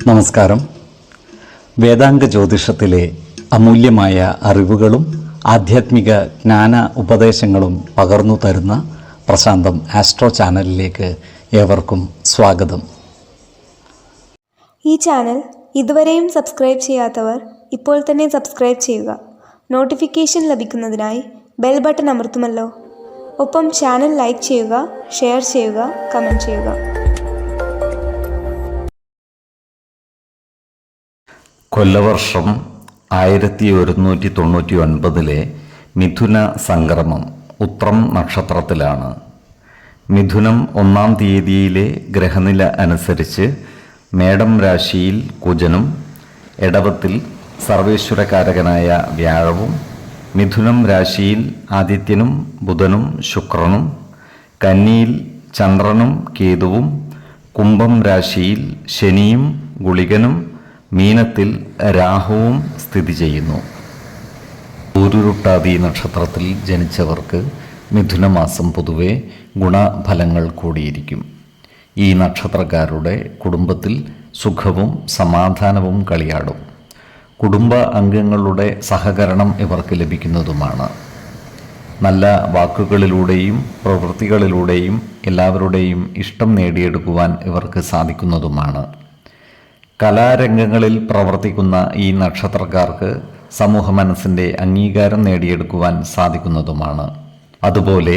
നമസ്കാരം. വേദാംഗ ജ്യോതിഷത്തിലെ അമൂല്യമായ അറിവുകളും ആധ്യാത്മിക ജ്ഞാന ഉപദേശങ്ങളും പകർന്നു തരുന്ന പ്രശാന്തം ആസ്ട്രോ ചാനലിലേക്ക് ഏവർക്കും സ്വാഗതം. ഈ ചാനൽ ഇതുവരെയും സബ്സ്ക്രൈബ് ചെയ്യാത്തവർ ഇപ്പോൾ തന്നെ സബ്സ്ക്രൈബ് ചെയ്യുക. നോട്ടിഫിക്കേഷൻ ലഭിക്കുന്നതിനായി ബെൽ ബട്ടൺ അമർത്തുമല്ലോ. ഒപ്പം ചാനൽ ലൈക്ക് ചെയ്യുക, ഷെയർ ചെയ്യുക, കമൻറ്റ് ചെയ്യുക. കൊല്ലവർഷം 1199 മിഥുന സംക്രമം ഉത്രം നക്ഷത്രത്തിലാണ്. മിഥുനം 1-ാം തീയതിയിലെ ഗ്രഹനില അനുസരിച്ച് മേടം രാശിയിൽ കുജനും, എടവത്തിൽ സർവേശ്വരകാരകനായ വ്യാഴവും, മിഥുനം രാശിയിൽ ആദിത്യനും ബുധനും ശുക്രനും, കന്നിയിൽ ചന്ദ്രനും കേതുവും, കുംഭം രാശിയിൽ ശനിയും ഗുളികനും, മീനത്തിൽ രാഹുവും സ്ഥിതി ചെയ്യുന്നു. ഊരുരുട്ടാതി നക്ഷത്രത്തിൽ ജനിച്ചവർക്ക് മിഥുനമാസം പൊതുവെ ഗുണഫലങ്ങൾ കൂടിയിരിക്കും. ഈ നക്ഷത്രക്കാരുടെ കുടുംബത്തിൽ സുഖവും സമാധാനവും കളിയാടും. കുടുംബ അംഗങ്ങളുടെ സഹകരണം ഇവർക്ക് ലഭിക്കുന്നതുമാണ്. നല്ല വാക്കുകളിലൂടെയും പ്രവൃത്തികളിലൂടെയും എല്ലാവരുടെയും ഇഷ്ടം നേടിയെടുക്കുവാൻ ഇവർക്ക് സാധിക്കുന്നതുമാണ്. കലാരംഗങ്ങളിൽ പ്രവർത്തിക്കുന്ന ഈ നക്ഷത്രക്കാർക്ക് സമൂഹ മനസ്സിൻ്റെ അംഗീകാരം നേടിയെടുക്കുവാൻ സാധിക്കുന്നതുമാണ്. അതുപോലെ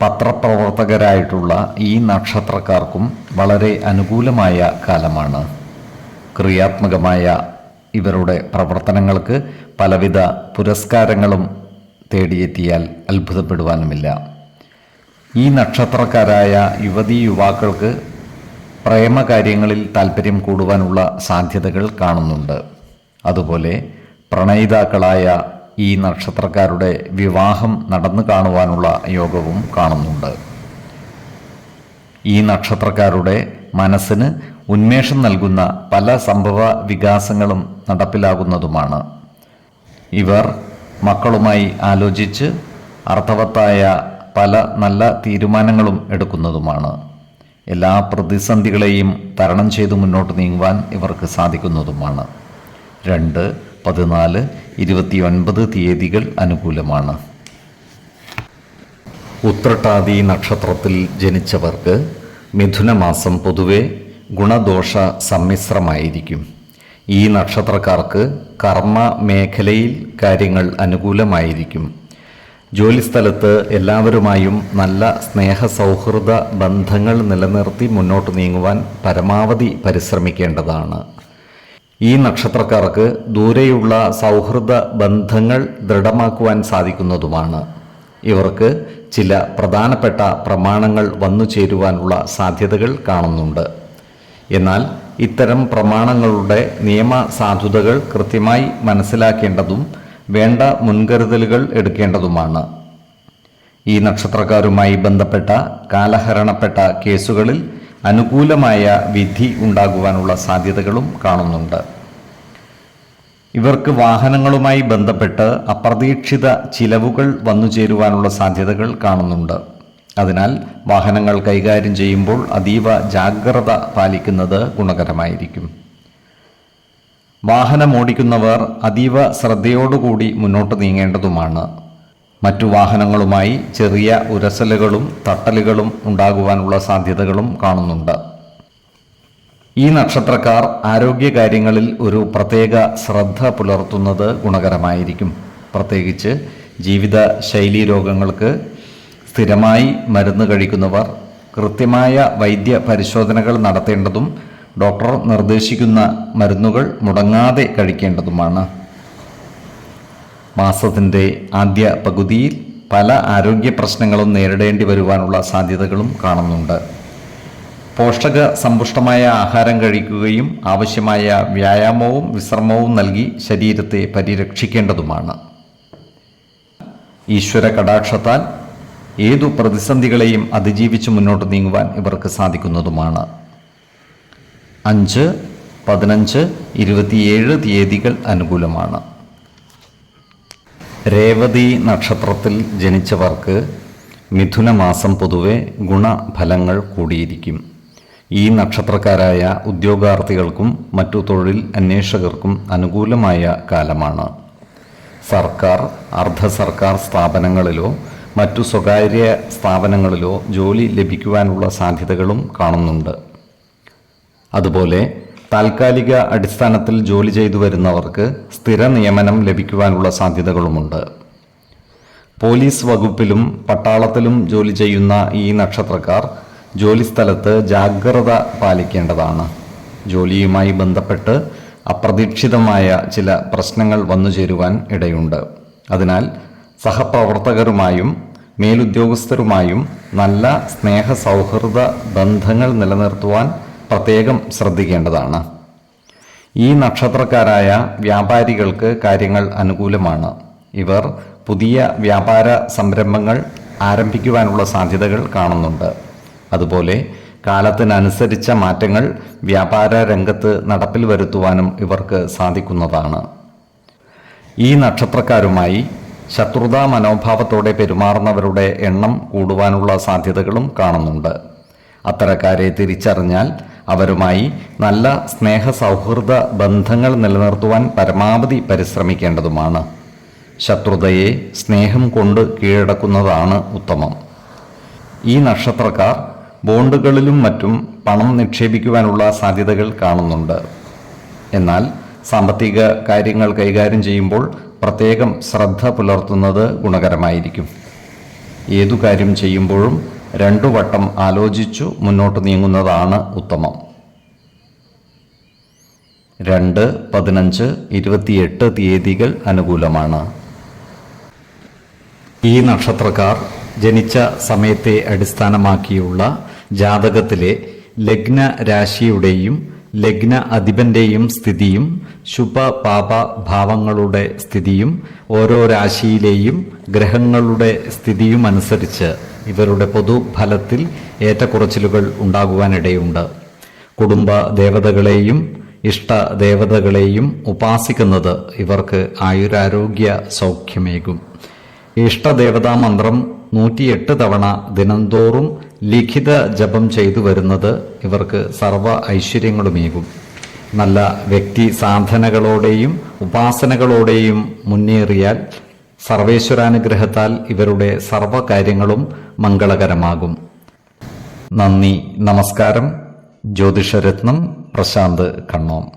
പത്രപ്രവർത്തകരായിട്ടുള്ള ഈ നക്ഷത്രക്കാർക്കും വളരെ അനുകൂലമായ കാലമാണ്. ക്രിയാത്മകമായ ഇവരുടെ പ്രവർത്തനങ്ങൾക്ക് പലവിധ പുരസ്കാരങ്ങളും തേടിയെത്തിയാൽ അത്ഭുതപ്പെടുവാനുമില്ല. ഈ നക്ഷത്രക്കാരായ യുവതീ യുവാക്കൾക്ക് പ്രേമകാര്യങ്ങളിൽ താല്പര്യം കൂടുവാനുള്ള സാധ്യതകൾ കാണുന്നുണ്ട്. അതുപോലെ പ്രണയിതാക്കളായ ഈ നക്ഷത്രക്കാരുടെ വിവാഹം നടന്നു കാണുവാനുള്ള യോഗവും കാണുന്നുണ്ട്. ഈ നക്ഷത്രക്കാരുടെ മനസ്സിന് ഉന്മേഷം നൽകുന്ന പല സംഭവ വികാസങ്ങളും നടപ്പിലാകുന്നതുമാണ്. ഇവർ മക്കളുമായി ആലോചിച്ച് അർത്ഥവത്തായ പല നല്ല തീരുമാനങ്ങളും എടുക്കുന്നതുമാണ്. എല്ലാ പ്രതിസന്ധികളെയും തരണം ചെയ്തു മുന്നോട്ട് നീങ്ങുവാൻ ഇവർക്ക് സാധിക്കുന്നതുമാണ്. 2, 14, 29 തീയതികൾ അനുകൂലമാണ്. ഉത്രട്ടാതി നക്ഷത്രത്തിൽ ജനിച്ചവർക്ക് മിഥുനമാസം പൊതുവെ ഗുണദോഷ സമ്മിശ്രമായിരിക്കും. ഈ നക്ഷത്രക്കാർക്ക് കർമ്മ മേഖലയിൽ കാര്യങ്ങൾ അനുകൂലമായിരിക്കും. ജോലിസ്ഥലത്ത് എല്ലാവരുമായും നല്ല സ്നേഹസൗഹൃദ ബന്ധങ്ങൾ നിലനിർത്തി മുന്നോട്ട് നീങ്ങുവാൻ പരമാവധി പരിശ്രമിക്കേണ്ടതാണ്. ഈ നക്ഷത്രക്കാർക്ക് ദൂരെയുള്ള സൗഹൃദ ബന്ധങ്ങൾ ദൃഢമാക്കുവാൻ സാധിക്കുന്നതുമാണ്. ഇവർക്ക് ചില പ്രധാനപ്പെട്ട പ്രമാണങ്ങൾ വന്നു ചേരുവാനുള്ള സാധ്യതകൾ കാണുന്നുണ്ട്. എന്നാൽ ഇത്തരം പ്രമാണങ്ങളുടെ നിയമ സാധുതകൾ കൃത്യമായി മനസ്സിലാക്കേണ്ടതും വേണ്ട മുൻകരുതലുകൾ എടുക്കേണ്ടതുമാണ്. ഈ നക്ഷത്രക്കാരുമായി ബന്ധപ്പെട്ട കാലഹരണപ്പെട്ട കേസുകളിൽ അനുകൂലമായ വിധി ഉണ്ടാകുവാനുള്ള സാധ്യതകളും കാണുന്നുണ്ട്. ഇവർക്ക് വാഹനങ്ങളുമായി ബന്ധപ്പെട്ട് അപ്രതീക്ഷിത ചിലവുകൾ വന്നു ചേരുവാനുള്ള സാധ്യതകൾ കാണുന്നുണ്ട്. അതിനാൽ വാഹനങ്ങൾ കൈകാര്യം ചെയ്യുമ്പോൾ അതീവ ജാഗ്രത പാലിക്കുന്നത് ഗുണകരമായിരിക്കും. വാഹനമോടിക്കുന്നവർ അതീവ ശ്രദ്ധയോടുകൂടി മുന്നോട്ട് നീങ്ങേണ്ടതുമാണ്. മറ്റു വാഹനങ്ങളുമായി ചെറിയ ഉരസലുകളും തട്ടലുകളും ഉണ്ടാകുവാനുള്ള സാധ്യതകളും കാണുന്നുണ്ട്. ഈ നക്ഷത്രക്കാർ ആരോഗ്യകാര്യങ്ങളിൽ ഒരു പ്രത്യേക ശ്രദ്ധ പുലർത്തുന്നത് ഗുണകരമായിരിക്കും. പ്രത്യേകിച്ച് ജീവിത ശൈലീ രോഗങ്ങൾക്ക് സ്ഥിരമായി മരുന്ന് കഴിക്കുന്നവർ കൃത്യമായ വൈദ്യ പരിശോധനകൾ നടത്തേണ്ടതും ഡോക്ടർ നിർദ്ദേശിക്കുന്ന മരുന്നുകൾ മുടങ്ങാതെ കഴിക്കേണ്ടതുമാണ്. മാസത്തിൻ്റെ ആദ്യ പകുതിയിൽ പല ആരോഗ്യ പ്രശ്നങ്ങളും നേരിടേണ്ടി വരുവാനുള്ള സാധ്യതകളും കാണുന്നുണ്ട്. പോഷക സമ്പുഷ്ടമായ ആഹാരം കഴിക്കുകയും ആവശ്യമായ വ്യായാമവും വിശ്രമവും നൽകി ശരീരത്തെ പരിരക്ഷിക്കേണ്ടതുമാണ്. ഈശ്വര കടാക്ഷത്താൽ ഏതു പ്രതിസന്ധികളെയും അതിജീവിച്ച് മുന്നോട്ട് നീങ്ങുവാൻ ഇവർക്ക് സാധിക്കുന്നതുമാണ്. 5, 15, 27 തീയതികൾ അനുകൂലമാണ്. രേവതി നക്ഷത്രത്തിൽ ജനിച്ചവർക്ക് മിഥുനമാസം പൊതുവെ ഗുണഫലങ്ങൾ കൂടിയിരിക്കും. ഈ നക്ഷത്രക്കാരായ ഉദ്യോഗാർത്ഥികൾക്കും മറ്റു തൊഴിൽ അന്വേഷകർക്കും അനുകൂലമായ കാലമാണ്. സർക്കാർ, അർദ്ധ സർക്കാർ സ്ഥാപനങ്ങളിലോ മറ്റു സ്വകാര്യ സ്ഥാപനങ്ങളിലോ ജോലി ലഭിക്കുവാനുള്ള സാധ്യതകളും കാണുന്നുണ്ട്. അതുപോലെ താൽക്കാലിക അടിസ്ഥാനത്തിൽ ജോലി ചെയ്തു വരുന്നവർക്ക് സ്ഥിര നിയമനം ലഭിക്കുവാനുള്ള സാധ്യതകളുമുണ്ട്. പോലീസ് വകുപ്പിലും പട്ടാളത്തിലും ജോലി ചെയ്യുന്ന ഈ നക്ഷത്രക്കാർ ജോലിസ്ഥലത്ത് ജാഗ്രത പാലിക്കേണ്ടതാണ്. ജോലിയുമായി ബന്ധപ്പെട്ട് അപ്രതീക്ഷിതമായ ചില പ്രശ്നങ്ങൾ വന്നു ചേരുവാൻ ഇടയുണ്ട്. അതിനാൽ സഹപ്രവർത്തകരുമായും മേലുദ്യോഗസ്ഥരുമായും നല്ല സ്നേഹ സൗഹൃദ ബന്ധങ്ങൾ നിലനിർത്തുവാൻ പ്രത്യേകം ശ്രദ്ധിക്കേണ്ടതാണ്. ഈ നക്ഷത്രക്കാരായ വ്യാപാരികൾക്ക് കാര്യങ്ങൾ അനുകൂലമാണ്. ഇവർ പുതിയ വ്യാപാര സംരംഭങ്ങൾ ആരംഭിക്കുവാനുള്ള സാധ്യതകൾ കാണുന്നുണ്ട്. അതുപോലെ കാലത്തിനനുസരിച്ച മാറ്റങ്ങൾ വ്യാപാര രംഗത്ത് നടപ്പിൽ വരുത്തുവാനും ഇവർക്ക് സാധിക്കുന്നതാണ്. ഈ നക്ഷത്രക്കാരുമായി ശത്രുതാ മനോഭാവത്തോടെ പെരുമാറുന്നവരുടെ എണ്ണം കൂടുവാനുള്ള സാധ്യതകളും കാണുന്നുണ്ട്. അത്തരക്കാരെ തിരിച്ചറിഞ്ഞാൽ അവരുമായി നല്ല സ്നേഹ സൗഹൃദ ബന്ധങ്ങൾ നിലനിർത്തുവാൻ പരമാവധി പരിശ്രമിക്കേണ്ടതുമാണ്. ശത്രുതയെ സ്നേഹം കൊണ്ട് കീഴടക്കുന്നതാണ് ഉത്തമം. ഈ നക്ഷത്രക്കാർ ബോണ്ടുകളിലും മറ്റും പണം നിക്ഷേപിക്കുവാനുള്ള സാധ്യതകൾ കാണുന്നുണ്ട്. എന്നാൽ സാമ്പത്തിക കാര്യങ്ങൾ കൈകാര്യം ചെയ്യുമ്പോൾ പ്രത്യേകം ശ്രദ്ധ പുലർത്തുന്നത് ഗുണകരമായിരിക്കും. ഏതു കാര്യം ചെയ്യുമ്പോഴും 2 വട്ടം ആലോചിച്ചു മുന്നോട്ട് നീങ്ങുന്നതാണ് ഉത്തമം. 2, 15, 28 തീയതികൾ അനുകൂലമാണ്. ഈ നക്ഷത്രക്കാർ ജനിച്ച സമയത്തെ അടിസ്ഥാനമാക്കിയുള്ള ജാതകത്തിലെ ലഗ്ന രാശിയുടെയും ലഗ്ന അധിപന്റെയും സ്ഥിതിയും ശുഭ പാപ ഭാവങ്ങളുടെ സ്ഥിതിയും ഓരോ രാശിയിലെയും ഗ്രഹങ്ങളുടെ സ്ഥിതിയും അനുസരിച്ച് ഇവരുടെ പൊതുഫലത്തിൽ ഏറ്റക്കുറച്ചിലുകൾ ഉണ്ടാകുവാനിടയുണ്ട്. കുടുംബ ദേവതകളെയും ഇഷ്ട ദേവതകളെയും ഉപാസിക്കുന്നത് ഇവർക്ക് ആയുരാരോഗ്യ സൗഖ്യമേകും. ഇഷ്ടദേവതാ മന്ത്രം 108 തവണ ദിനംതോറും ലിഖിത ജപം ചെയ്തു വരുന്നത് ഇവർക്ക് സർവ ഐശ്വര്യങ്ങളുമേകും. നല്ല വ്യക്തി സാധനകളോടെയും ഉപാസനകളോടെയും മുന്നേറിയാൽ സർവേശ്വരാനുഗ്രഹത്താൽ ഇവരുടെ സർവകാര്യങ്ങളും മംഗളകരമാകും. നന്ദി, നമസ്കാരം. ജ്യോതിഷരത്നം പ്രശാന്ത് കണ്ണോം.